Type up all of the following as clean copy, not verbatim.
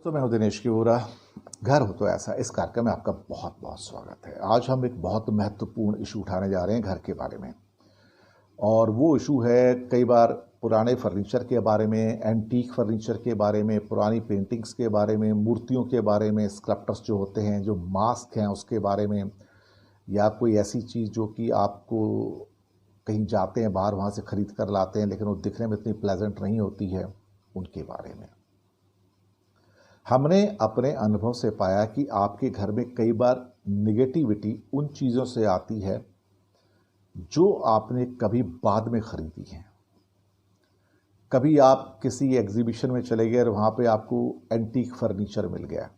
तो मैं हूं दिनेश की वोरा। घर हो तो ऐसा इस कार्यक्रम में आपका बहुत बहुत स्वागत है। आज हम एक बहुत महत्वपूर्ण इशू उठाने जा रहे हैं घर के बारे में, और वो इशू है कई बार पुराने फर्नीचर के बारे में, एंटीक फर्नीचर के बारे में, पुरानी पेंटिंग्स के बारे में, मूर्तियों के बारे में, स्कल्पटर्स जो होते हैं, जो मास्क हैं उसके बारे में, या कोई ऐसी चीज़ जो कि आपको कहीं जाते हैं बाहर वहाँ से ख़रीद कर लाते हैं लेकिन वो दिखने में इतनी प्लेजेंट नहीं होती है, उनके बारे में। हमने अपने अनुभव से पाया कि आपके घर में कई बार निगेटिविटी उन चीज़ों से आती है जो आपने कभी बाद में ख़रीदी हैं। कभी आप किसी एग्जीबिशन में चले गए और वहाँ पे आपको एंटीक फर्नीचर मिल गया,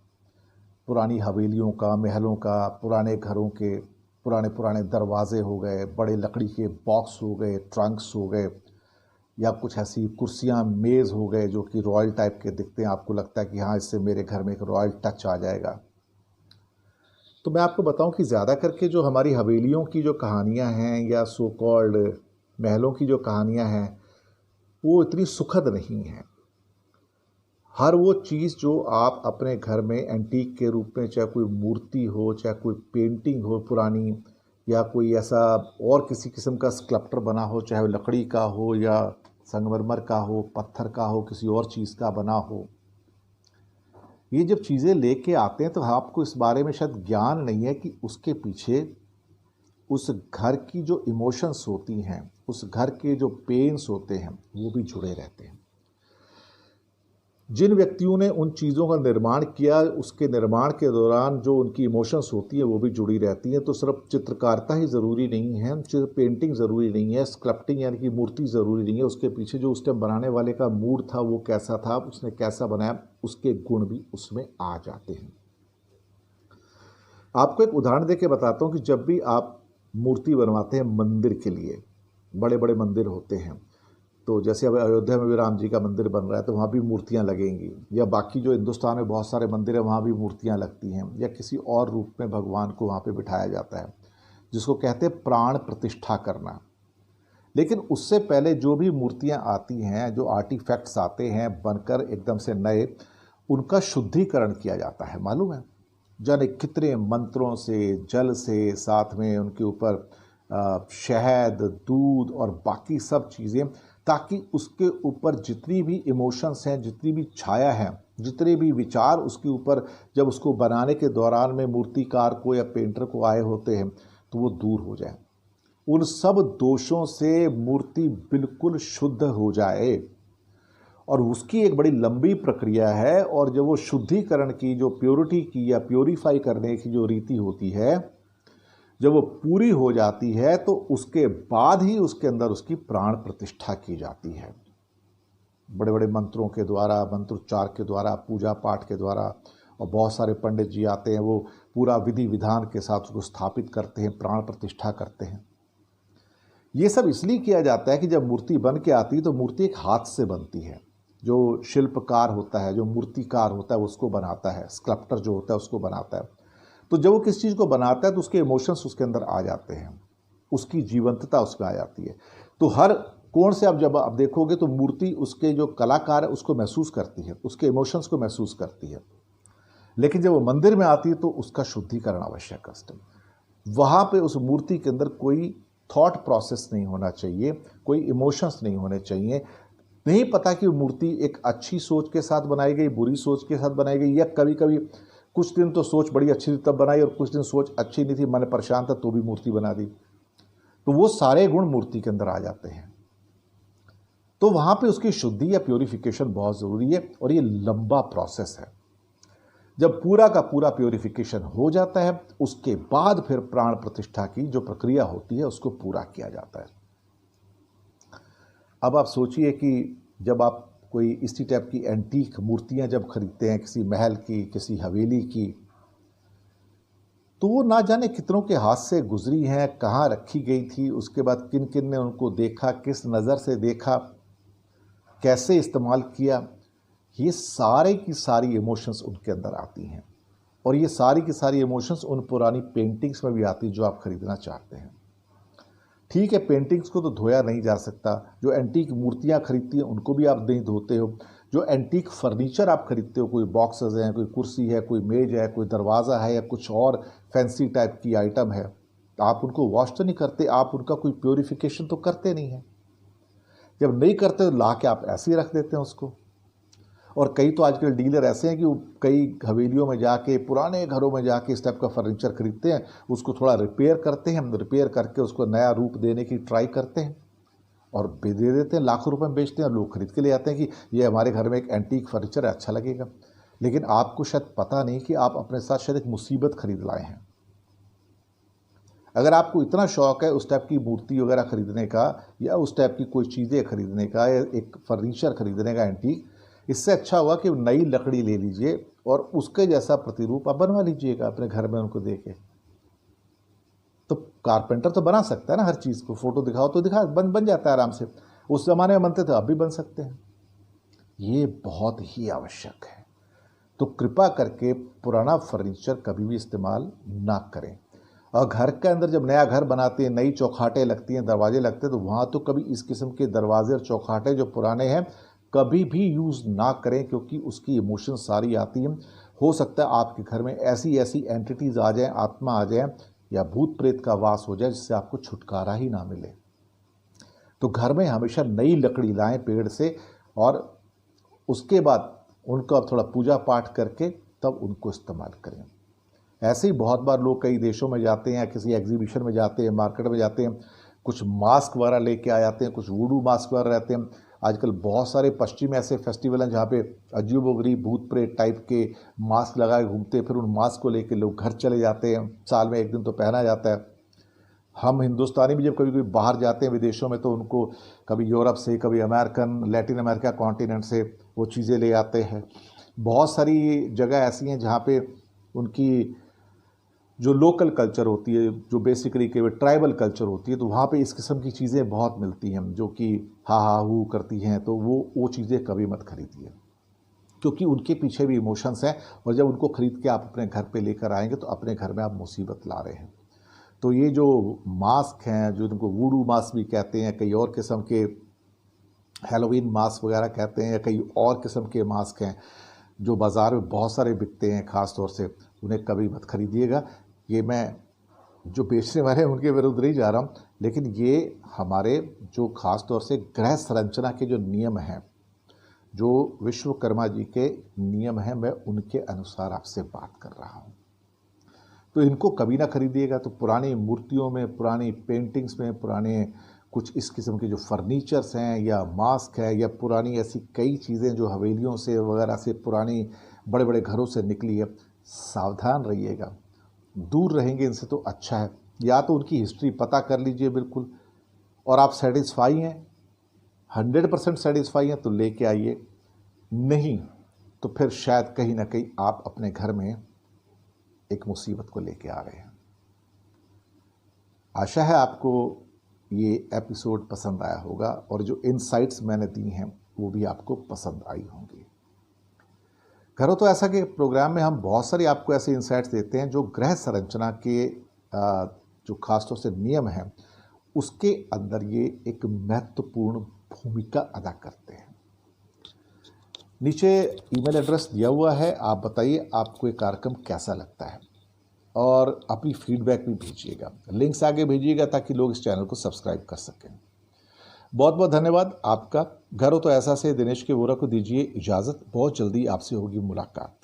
पुरानी हवेलियों का, महलों का, पुराने घरों के पुराने पुराने दरवाजे हो गए, बड़े लकड़ी के बॉक्स हो गए, ट्रंक्स हो गए, या कुछ ऐसी कुर्सियाँ, मेज़ हो गए जो कि रॉयल टाइप के दिखते हैं। आपको लगता है कि हाँ, इससे मेरे घर में एक रॉयल टच आ जाएगा। तो मैं आपको बताऊं कि ज़्यादा करके जो हमारी हवेलियों की जो कहानियां हैं या सो कॉल्ड महलों की जो कहानियां हैं वो इतनी सुखद नहीं हैं। हर वो चीज़ जो आप अपने घर में एंटीक के रूप में, चाहे कोई मूर्ति हो, चाहे कोई पेंटिंग हो पुरानी, या कोई ऐसा और किसी किस्म का स्कल्पटर बना हो, चाहे वो लकड़ी का हो या संगमरमर का हो, पत्थर का हो, किसी और चीज़ का बना हो, ये जब चीज़ें लेके आते हैं तो आपको इस बारे में शायद ज्ञान नहीं है कि उसके पीछे उस घर की जो इमोशंस होती हैं, उस घर के जो पेन्स होते हैं, वो भी जुड़े रहते हैं। जिन व्यक्तियों ने उन चीज़ों का निर्माण किया, उसके निर्माण के दौरान जो उनकी इमोशंस होती है वो भी जुड़ी रहती हैं। तो सिर्फ चित्रकारिता ही ज़रूरी नहीं है, सिर्फ पेंटिंग ज़रूरी नहीं है, स्कल्पटिंग यानी कि मूर्ति ज़रूरी नहीं है, उसके पीछे जो उस टाइम बनाने वाले का मूड था वो कैसा था, उसने कैसा बनाया, उसके गुण भी उसमें आ जाते हैं। आपको एक उदाहरण दे के बताता हूँ कि जब भी आप मूर्ति बनवाते हैं मंदिर के लिए, बड़े बड़े मंदिर होते हैं, तो जैसे अब अयोध्या में भी राम जी का मंदिर बन रहा है तो वहाँ भी मूर्तियाँ लगेंगी, या बाकी जो हिंदुस्तान में बहुत सारे मंदिर हैं वहाँ भी मूर्तियाँ लगती हैं, या किसी और रूप में भगवान को वहाँ पे बिठाया जाता है, जिसको कहते हैं प्राण प्रतिष्ठा करना। लेकिन उससे पहले जो भी मूर्तियाँ आती हैं, जो आर्टिफैक्ट्स आते हैं बनकर एकदम से नए, उनका शुद्धिकरण किया जाता है। मालूम है, जाने कितने मंत्रों से, जल से, साथ में उनके ऊपर शहद, दूध और बाकी सब चीज़ें, ताकि उसके ऊपर जितनी भी इमोशंस हैं, जितनी भी छाया है, जितने भी विचार उसके ऊपर जब उसको बनाने के दौरान में मूर्तिकार को या पेंटर को आए होते हैं तो वो दूर हो जाए, उन सब दोषों से मूर्ति बिल्कुल शुद्ध हो जाए। और उसकी एक बड़ी लंबी प्रक्रिया है, और जब वो शुद्धिकरण की, जो प्योरिटी की या प्योरीफाई करने की जो रीति होती है, जब वो पूरी हो जाती है तो उसके बाद ही उसके अंदर उसकी प्राण प्रतिष्ठा की जाती है, बड़े बड़े मंत्रों के द्वारा, मंत्रोच्चार के द्वारा, पूजा पाठ के द्वारा। और बहुत सारे पंडित जी आते हैं, वो पूरा विधि विधान के साथ उसको स्थापित करते हैं, प्राण प्रतिष्ठा करते हैं। ये सब इसलिए किया जाता है कि जब मूर्ति बन के आती है तो मूर्ति एक हाथ से बनती है। जो शिल्पकार होता है, जो मूर्तिकार होता है, उसको बनाता है, स्कल्पटर जो होता है उसको बनाता है। तो जब वो किस चीज़ को बनाता है तो उसके इमोशंस उसके अंदर आ जाते हैं, उसकी जीवंतता उसमें आ जाती है। तो हर कोण से जब आप देखोगे तो मूर्ति उसके जो कलाकार है उसको महसूस करती है, उसके इमोशंस को महसूस करती है। लेकिन जब वो मंदिर में आती है तो उसका शुद्धिकरण आवश्यक है। वहाँ पे उस मूर्ति के अंदर कोई थॉट प्रोसेस नहीं होना चाहिए, कोई इमोशंस नहीं होने चाहिए। नहीं पता कि वो मूर्ति एक अच्छी सोच के साथ बनाई गई, बुरी सोच के साथ बनाई गई, या कभी कभी कुछ दिन तो सोच बड़ी अच्छी थी तब बनाई, और कुछ दिन सोच अच्छी नहीं थी, मन परेशान था तो भी मूर्ति बना दी। तो वो सारे गुण मूर्ति के अंदर आ जाते हैं। तो वहाँ पे उसकी शुद्धि या प्योरिफिकेशन बहुत ज़रूरी है, और ये लंबा प्रोसेस है। जब पूरा का पूरा प्योरिफिकेशन हो जाता है उसके बाद फिर प्राण प्रतिष्ठा की जो प्रक्रिया होती है उसको पूरा किया जाता है। अब आप सोचिए कि जब आप कोई इसी टाइप की एंटीक मूर्तियां जब खरीदते हैं, किसी महल की, किसी हवेली की, तो वो ना जाने कितनों के हाथ से गुजरी हैं, कहाँ रखी गई थी, उसके बाद किन किन ने उनको देखा, किस नज़र से देखा, कैसे इस्तेमाल किया, ये सारे की सारी इमोशंस उनके अंदर आती हैं। और ये सारी की सारी इमोशंस उन पुरानी पेंटिंग्स में भी आती जो आप खरीदना चाहते हैं। ठीक है, पेंटिंग्स को तो धोया नहीं जा सकता, जो एंटीक मूर्तियां खरीदती हैं उनको भी आप नहीं धोते हो, जो एंटीक फर्नीचर आप खरीदते हो, कोई बॉक्सेस हैं, कोई कुर्सी है, कोई मेज है, कोई दरवाज़ा है या कुछ और फैंसी टाइप की आइटम है, तो आप उनको वॉश तो नहीं करते, आप उनका कोई प्योरीफिकेशन तो करते नहीं हैं। जब नहीं करते तो ला के आप ऐसे ही रख देते हैं उसको। और कई तो आजकल डीलर ऐसे हैं कि वो कई हवेलियों में जाके, पुराने घरों में जाके इस टाइप का फर्नीचर खरीदते हैं, उसको थोड़ा रिपेयर करते हैं, रिपेयर करके उसको नया रूप देने की ट्राई करते हैं और दे देते हैं, लाखों रुपए में बेचते हैं और लोग खरीद के ले आते हैं कि ये हमारे घर में एक एंटीक फर्नीचर है, अच्छा लगेगा। लेकिन आपको शायद पता नहीं कि आप अपने साथ शायद एक मुसीबत खरीद लाए हैं। अगर आपको इतना शौक है उस टाइप की मूर्ति वगैरह खरीदने का या उस टाइप की कोई चीज़ें खरीदने का या एक फर्नीचर खरीदने का एंटीक, इससे अच्छा हुआ कि नई लकड़ी ले लीजिए और उसके जैसा प्रतिरूप आप बनवा लीजिएगा अपने घर में उनको दे के। तो कारपेंटर तो बना सकता है ना हर चीज़ को, फोटो दिखाओ तो बन जाता है आराम से। उस ज़माने में बनते थे, अब भी बन सकते हैं। ये बहुत ही आवश्यक है। तो कृपा करके पुराना फर्नीचर कभी भी इस्तेमाल ना करें। और घर के अंदर जब नया घर बनाते हैं, नई चौखाटें लगती हैं, दरवाजे लगते हैं, तो वहाँ तो कभी इस किस्म के दरवाजे और चौखाटें जो पुराने हैं कभी भी यूज़ ना करें, क्योंकि उसकी इमोशन सारी आती हैं। हो सकता है आपके घर में ऐसी ऐसी एंटिटीज़ आ जाएं, आत्मा आ जाए या भूत प्रेत का वास हो जाए जिससे आपको छुटकारा ही ना मिले। तो घर में हमेशा नई लकड़ी लाएं पेड़ से और उसके बाद उनका थोड़ा पूजा पाठ करके तब उनको इस्तेमाल करें। ऐसे ही बहुत बार लोग कई देशों में जाते हैं या किसी एग्जीबिशन में जाते हैं, मार्केट में जाते हैं, कुछ मास्क वगैरह लेके आ जाते हैं, कुछ वुडू मास्क वगैरह रहते हैं। आजकल बहुत सारे पश्चिम ऐसे फेस्टिवल हैं जहाँ पे अजीबोगरीब भूत प्रेत टाइप के मास्क लगाए घूमते हैं, फिर उन मास्क को लेके लोग घर चले जाते हैं। साल में एक दिन तो पहना जाता है। हम हिंदुस्तानी भी जब कभी कभी बाहर जाते हैं विदेशों में, तो उनको कभी यूरोप से, कभी अमेरिकन, लैटिन अमेरिका कॉन्टिनेंट से वो चीज़ें ले आते हैं। बहुत सारी जगह ऐसी हैं जहाँ पे उनकी जो लोकल कल्चर होती है, जो बेसिकली के ट्राइबल कल्चर होती है, तो वहाँ पे इस किस्म की चीज़ें बहुत मिलती हैं जो कि हा हा हू करती हैं। तो वो चीज़ें कभी मत खरीदिए, क्योंकि उनके पीछे भी इमोशंस हैं और जब उनको खरीद के आप अपने घर पे लेकर आएंगे तो अपने घर में आप मुसीबत ला रहे हैं। तो ये जो मास्क हैं, जो इनको वुडू मास्क भी कहते हैं, कई और किस्म के हैलोवीन मास्क वगैरह कहते हैं, या कई और किस्म के मास्क हैं जो बाज़ार में बहुत सारे बिकते हैं, ख़ास तौर से उन्हें कभी मत खरीदिएगा। ये मैं जो बेचने वाले हैं उनके विरुद्ध नहीं जा रहा हूँ, लेकिन ये हमारे जो ख़ास तौर से गृह संरचना के जो नियम हैं, जो विश्वकर्मा जी के नियम हैं, मैं उनके अनुसार आपसे बात कर रहा हूँ। तो इनको कभी ना खरीदिएगा। तो पुरानी मूर्तियों में, पुरानी पेंटिंग्स में, पुराने कुछ इस किस्म के जो फर्नीचर्स हैं या मास्क है या पुरानी ऐसी कई चीज़ें जो हवेलियों से वगैरह से, पुरानी बड़े बड़े घरों से निकली है, सावधान रहिएगा। दूर रहेंगे इनसे तो अच्छा है। या तो उनकी हिस्ट्री पता कर लीजिए बिल्कुल, और आप सेटिस्फाई हैं, 100% सेटिस्फाई हैं तो लेके आइए, नहीं तो फिर शायद कहीं ना कहीं आप अपने घर में एक मुसीबत को लेके आ रहे हैं। आशा है आपको ये एपिसोड पसंद आया होगा और जो इनसाइट्स मैंने दी हैं वो भी आपको पसंद आई होंगी। करो तो ऐसा कि प्रोग्राम में हम बहुत सारी आपको ऐसे इंसाइट्स देते हैं जो गृह संरचना के जो खासतौर से नियम हैं उसके अंदर ये एक महत्वपूर्ण भूमिका अदा करते हैं। नीचे ईमेल एड्रेस दिया हुआ है, आप बताइए आपको ये कार्यक्रम कैसा लगता है और अपनी फीडबैक भी भेजिएगा। लिंक्स आगे भेजिएगा ताकि लोग इस चैनल को सब्सक्राइब कर सकें। बहुत बहुत धन्यवाद आपका। घर हो तो ऐसा से दिनेश के वोरा को दीजिए इजाज़त। बहुत जल्दी आपसे होगी मुलाकात।